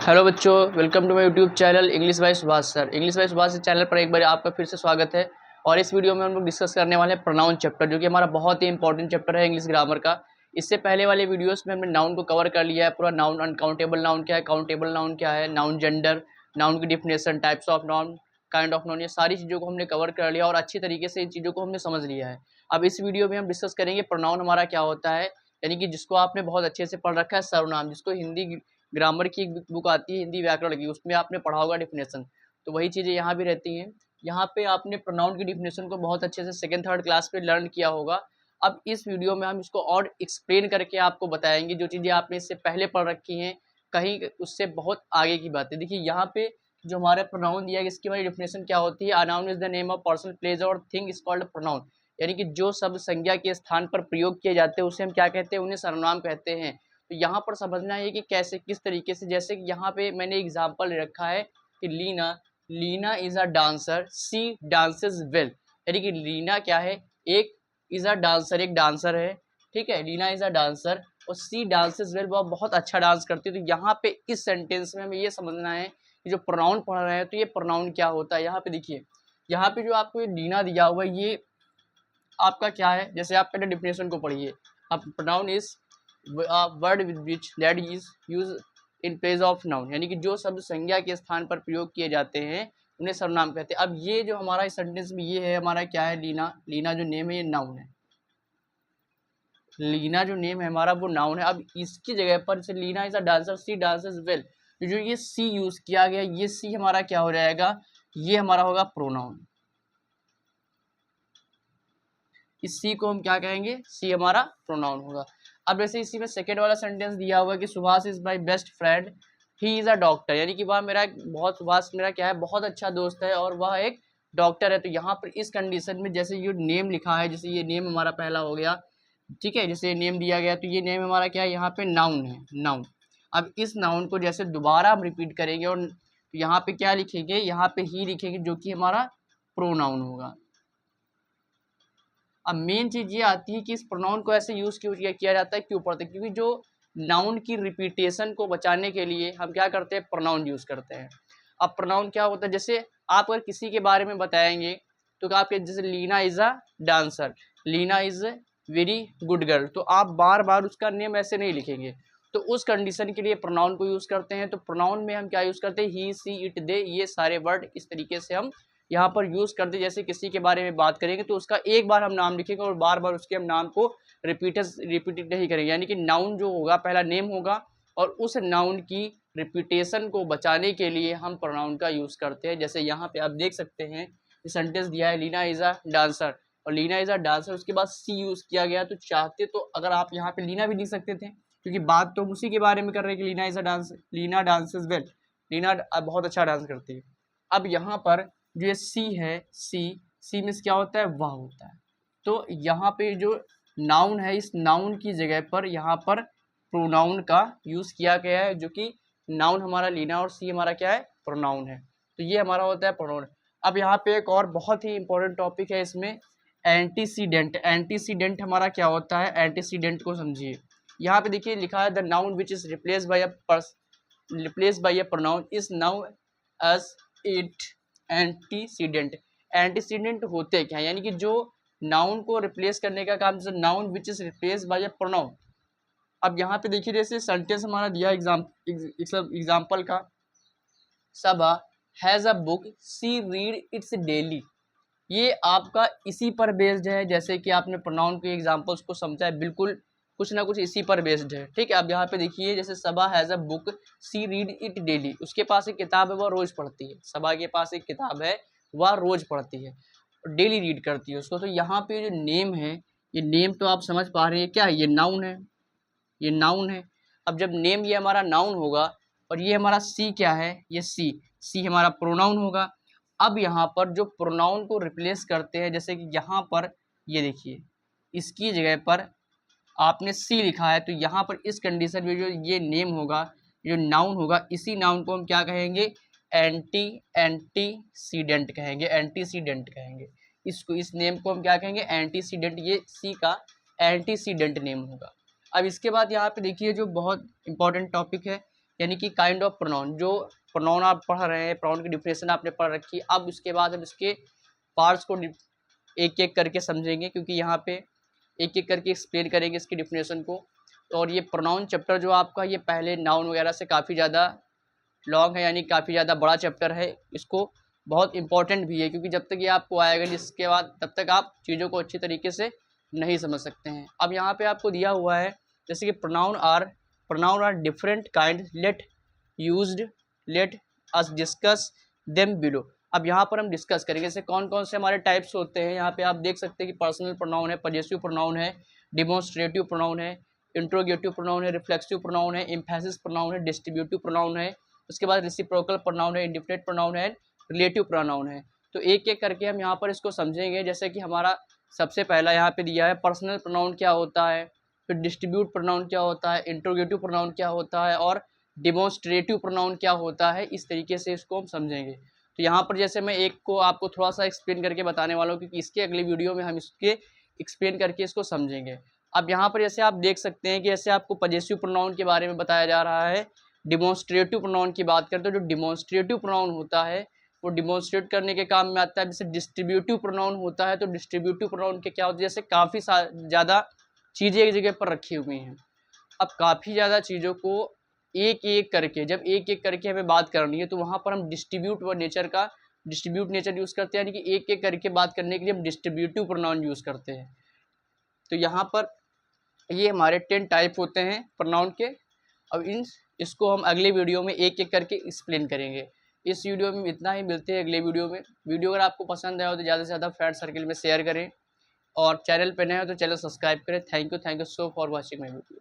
Hello बच्चों, welcome to my YouTube channel English by Subhash sir. English by Subhash channel पर एक बार आपका फिर से स्वागत है। और इस वीडियो में हम लोग डिस्कस करने वाले हैं प्रोनाउन चैप्टर, जो कि हमारा बहुत ही इंपॉर्टेंट चैप्टर है इंग्लिश ग्रामर का। इससे पहले वाले वीडियोस में हमने नाउन को कवर कर लिया है पूरा। नाउन, अनकाउंटेबल नाउन क्या है, काउंटेबल नाउन क्या है, नाउन जेंडर, नाउन की definition, types of noun, kind of noun, ये सारी चीज़ों को हमने कवर कर लिया और अच्छी तरीके से इन चीज़ों को हमने समझ लिया है। अब इस वीडियो में हम डिस्कस करेंगे प्रोनाउन हमारा क्या होता है, यानी कि जिसको आपने बहुत अच्छे से पढ़ रखा है सर्वनाम, जिसको हिंदी ग्रामर की एक बुक आती है हिंदी व्याकरण की, उसमें आपने पढ़ा होगा डिफिनेशन। तो वही चीज़ें यहाँ भी रहती हैं। यहाँ पे आपने प्रोनाउन की डिफिनेशन को बहुत अच्छे से सेकंड थर्ड क्लास पे लर्न किया होगा। अब इस वीडियो में हम इसको और एक्सप्लेन करके आपको बताएंगे, जो चीज़ें आपने इससे पहले पढ़ रखी हैं कहीं उससे बहुत आगे की बातें। देखिए यहाँ पे जो हमारा प्रोनाउन दिया है, इसकी हमारी डिफिनेशन क्या होती है। A noun is the name of person, place और थिंग इज कॉल्ड प्रोनाउन। यानी कि जो शब्द संज्ञा के स्थान पर प्रयोग किए जाते हैं उसे हम क्या कहते हैं, उन्हें सर्वनाम कहते हैं। तो यहाँ पर समझना है कि कैसे किस तरीके से, जैसे कि यहाँ पे मैंने एग्जांपल रखा है कि Leena, Leena is a dancer, she dances well. यानी कि लीना क्या है, एक इज अ डांसर, एक डांसर है, ठीक है। लीना इज अ डांसर और सी डांसेस वेल, वह बहुत अच्छा डांस करती है। तो यहाँ पे इस सेंटेंस में हमें ये समझना है कि जो प्रोनाउन पढ़ रहे हैं तो ये प्रोनाउन क्या होता है। यहाँ पे देखिए, यहाँ पे जो आपको ये लीना दिया हुआ है ये आपका क्या है। जैसे आप पहले डिफिनेशन को पढ़िए। अब pronoun is word with which that is use in place of noun, यानी कि जो शब्द संज्ञा के स्थान पर प्रयोग किए जाते हैं उन्हें सर्वनाम कहते हैं। अब ये जो हमारा इस सेंटेंस में ये है हमारा क्या है, लीना। लीना जो नेम है ये नाउन है। लीना जो नेम है हमारा वो नाउन है। अब इसकी जगह पर जैसे Leena is a dancer, she dances well, तो जो ये सी यूज किया गया, ये सी हमारा क्या हो जाएगा, ये हमारा होगा प्रोनाउन। इस सी को हम क्या कहेंगे, सी हमारा प्रोनाउन होगा। अब जैसे इसी में सेकेंड वाला सेंटेंस दिया हुआ है कि Subhash is my best friend, he is a doctor, यानी कि वह मेरा बहुत, सुभाष मेरा क्या है, बहुत अच्छा दोस्त है और वह एक डॉक्टर है। तो यहाँ पर इस कंडीशन में जैसे ये नेम लिखा है, जैसे ये नेम हमारा पहला हो गया, ठीक है, जैसे नेम दिया गया तो ये नेम हमारा क्या है, यहाँ पे नाउन है, नाउन। अब इस नाउन को जैसे दोबारा हम रिपीट करेंगे और यहाँ पे क्या लिखेंगे, यहाँ पे ही लिखेंगे, जो कि हमारा प्रोनाउन होगा। अब मेन चीज ये आती है कि इस प्रोनाउन को ऐसे यूज क्यों किया जाता है, क्यों पढ़ते हैं, क्योंकि जो नाउन की रिपीटेशन को बचाने के लिए हम क्या करते हैं, प्रोनाउन यूज करते हैं। अब प्रोनाउन क्या होता है, जैसे आप अगर किसी के बारे में बताएंगे तो आप जैसे Leena is a dancer, Leena is very good girl, तो आप बार बार उसका नेम ऐसे नहीं लिखेंगे। तो उस कंडीशन के लिए प्रोनाउन को यूज करते हैं। तो प्रोनाउन में हम क्या यूज करते हैं, ही सी इट दे, ये सारे वर्ड इस तरीके से हम यहाँ पर यूज करते हैं। जैसे किसी के बारे में बात करेंगे तो उसका एक बार हम नाम लिखेंगे और बार बार उसके हम नाम को रिपीट नहीं करेंगे। यानी कि नाउन जो होगा पहला नेम होगा और उस नाउन की रिपीटेशन को बचाने के लिए हम प्रोनाउन का यूज करते हैं। जैसे यहाँ पे आप देख सकते हैं सेंटेंस दिया है, लीना इज अ डांसर, और लीना इज अ डांसर उसके बाद सी यूज किया गया। तो चाहते तो अगर आप यहाँ पे लीना भी लिख सकते थे, क्योंकि बात तो हम उसी के बारे में कर रहे हैं कि Leena is a dance, Leena dances well, Leena बहुत अच्छा डांस करती है। अब यहाँ पर जो ये सी है, सी, सी मीन्स क्या होता है, वह होता है। तो यहाँ पे जो नाउन है, इस नाउन की जगह पर यहाँ पर प्रोनाउन का यूज किया गया है, जो कि नाउन हमारा लीना और सी हमारा क्या है, प्रोनाउन है। तो ये हमारा होता है प्रोनाउन। अब यहाँ पे एक और बहुत ही इंपॉर्टेंट टॉपिक है इसमें, एंटीसीडेंट। एंटीसीडेंट हमारा क्या होता है, एंटीसीडेंट को समझिए। यहाँ पे देखिए लिखा है the noun which is replace by a pronoun is now as it antecedent. Antecedent होते क्या, यानी कि जो नाउन को रिप्लेस करने का काम, जैसे noun which is replace by a pronoun. अब यहाँ पे देखिए जैसे सेंटेंस हमारा दिया एग्जाम्पल का, Saba has a book she read its daily. ये आपका इसी पर बेस्ड है, जैसे कि आपने प्रोनाउन के एग्जांपल्स को समझा है, बिल्कुल कुछ ना कुछ इसी पर बेस्ड है, ठीक है। अब यहाँ पे देखिए जैसे Saba has a book she read it daily, उसके पास एक किताब है वह रोज पढ़ती है। सबा के पास एक किताब है वह रोज पढ़ती है, डेली रीड करती है उसको। तो यहाँ पे जो नेम है, ये नेम तो आप समझ पा रहे हैं क्या, ये नाउन है, ये नाउन है। अब जब नेम ये हमारा नाउन होगा और ये हमारा सी क्या है, ये सी, सी हमारा प्रोनाउन होगा। अब यहाँ पर जो प्रोनाउन को रिप्लेस करते हैं, जैसे कि यहाँ पर ये देखिए इसकी जगह पर आपने सी लिखा है, तो यहाँ पर इस कंडीशन में जो ये नेम होगा, जो नाउन होगा, इसी नाउन को हम क्या कहेंगे, एंटीसीडेंट कहेंगे, एंटीसीडेंट कहेंगे इसको। इस नेम को हम क्या कहेंगे, एंटीसीडेंट। ये सी का एंटीसीडेंट नेम होगा। अब इसके बाद यहाँ पे देखिए जो बहुत इंपॉर्टेंट टॉपिक है, यानी कि काइंड ऑफ प्रोनाउन, जो प्रोनाउन आप पढ़ रहे हैं, प्रोनाउन की डिफिनेशन आपने पढ़ रखी है। अब उसके बाद हम इसके पार्ट्स को एक एक करके समझेंगे, क्योंकि यहाँ पे एक एक करके एक्सप्लेन करेंगे इसकी डिफिनेशन को। और ये प्रोनाउन चैप्टर जो आपका, ये पहले नाउन वगैरह से काफ़ी ज़्यादा लॉन्ग है, यानी काफ़ी ज़्यादा बड़ा चैप्टर है। इसको बहुत इंपॉर्टेंट भी है, क्योंकि जब तक ये आपको आएगा जिसके बाद तब तक आप चीज़ों को अच्छी तरीके से नहीं समझ सकते हैं। अब यहाँ पे आपको दिया हुआ है जैसे कि pronoun are different kind, let us discuss them below. अब यहाँ पर हम डिस्कस करेंगे जैसे कौन कौन से हमारे टाइप्स होते हैं। यहाँ पे आप देख सकते हैं कि पर्सनल प्रोनाउन है, पजेसिव प्रोनाउन है, डिमोन्स्ट्रेटिव प्रोनाउन है, इंट्रोगेटिव प्रोनाउन है, रिफ्लेक्सिव प्रोनाउन है, एम्फेसिस प्रोनाउन है, डिस्ट्रीब्यूटिव प्रोनाउन है, उसके बाद रेसिप्रोकल प्रोनाउन है, इंडिफिनिट प्रोनाउन है, रिलेटिव प्रोनाउन है। तो एक एक करके हम यहाँ पर इसको समझेंगे। जैसे कि हमारा सबसे पहला यहाँ पे दिया है पर्सनल प्रोनाउन क्या होता है, फिर डिस्ट्रीब्यूट प्रोनाउन क्या होता है, इंट्रोगेटिव प्रोनाउन क्या होता है और डिमोन्स्ट्रेटिव प्रोनाउन क्या होता है। इस तरीके से इसको हम समझेंगे। तो यहाँ पर जैसे मैं एक को आपको थोड़ा सा एक्सप्लेन करके बताने वाला हूँ, क्योंकि इसके अगली वीडियो में हम इसके एक्सप्लेन करके इसको समझेंगे। अब यहाँ पर जैसे आप देख सकते हैं कि जैसे आपको पजेसिव प्रोनाउन के बारे में बताया जा रहा है। डिमोन्स्ट्रेटिव प्रोनाउन की बात करते हैं, जो डिमोन्स्ट्रेटिव प्रोनाउन होता है वो डिमोन्स्ट्रेट करने के काम में आता है। जैसे डिस्ट्रीब्यूटिव प्रोनाउन होता है, तो डिस्ट्रीब्यूटिव प्रोनाउन के क्या होता है, जैसे काफ़ी ज़्यादा चीज़ें एक जगह पर रखी हुई हैं। अब काफ़ी ज़्यादा चीज़ों को एक एक करके, जब एक एक करके हमें बात करनी है, तो वहाँ पर हम डिस्ट्रीब्यूट नेचर यूज़ करते हैं, यानी कि एक एक करके बात करने के लिए हम डिस्ट्रीब्यूटिव प्रोनाउन यूज़ करते हैं। तो यहाँ पर ये हमारे 10 टाइप होते हैं प्रोनाउन के। अब इसको हम अगले वीडियो में एक एक करके एक्सप्लेन करेंगे। इस वीडियो में इतना ही, मिलते हैं अगले वीडियो में। वीडियो अगर आपको पसंद आया हो तो ज़्यादा से ज़्यादा फ्रेंड सर्कल में शेयर करें, और चैनल पर नए हो तो चैनल सब्सक्राइब करें। Thank you so for watching my video.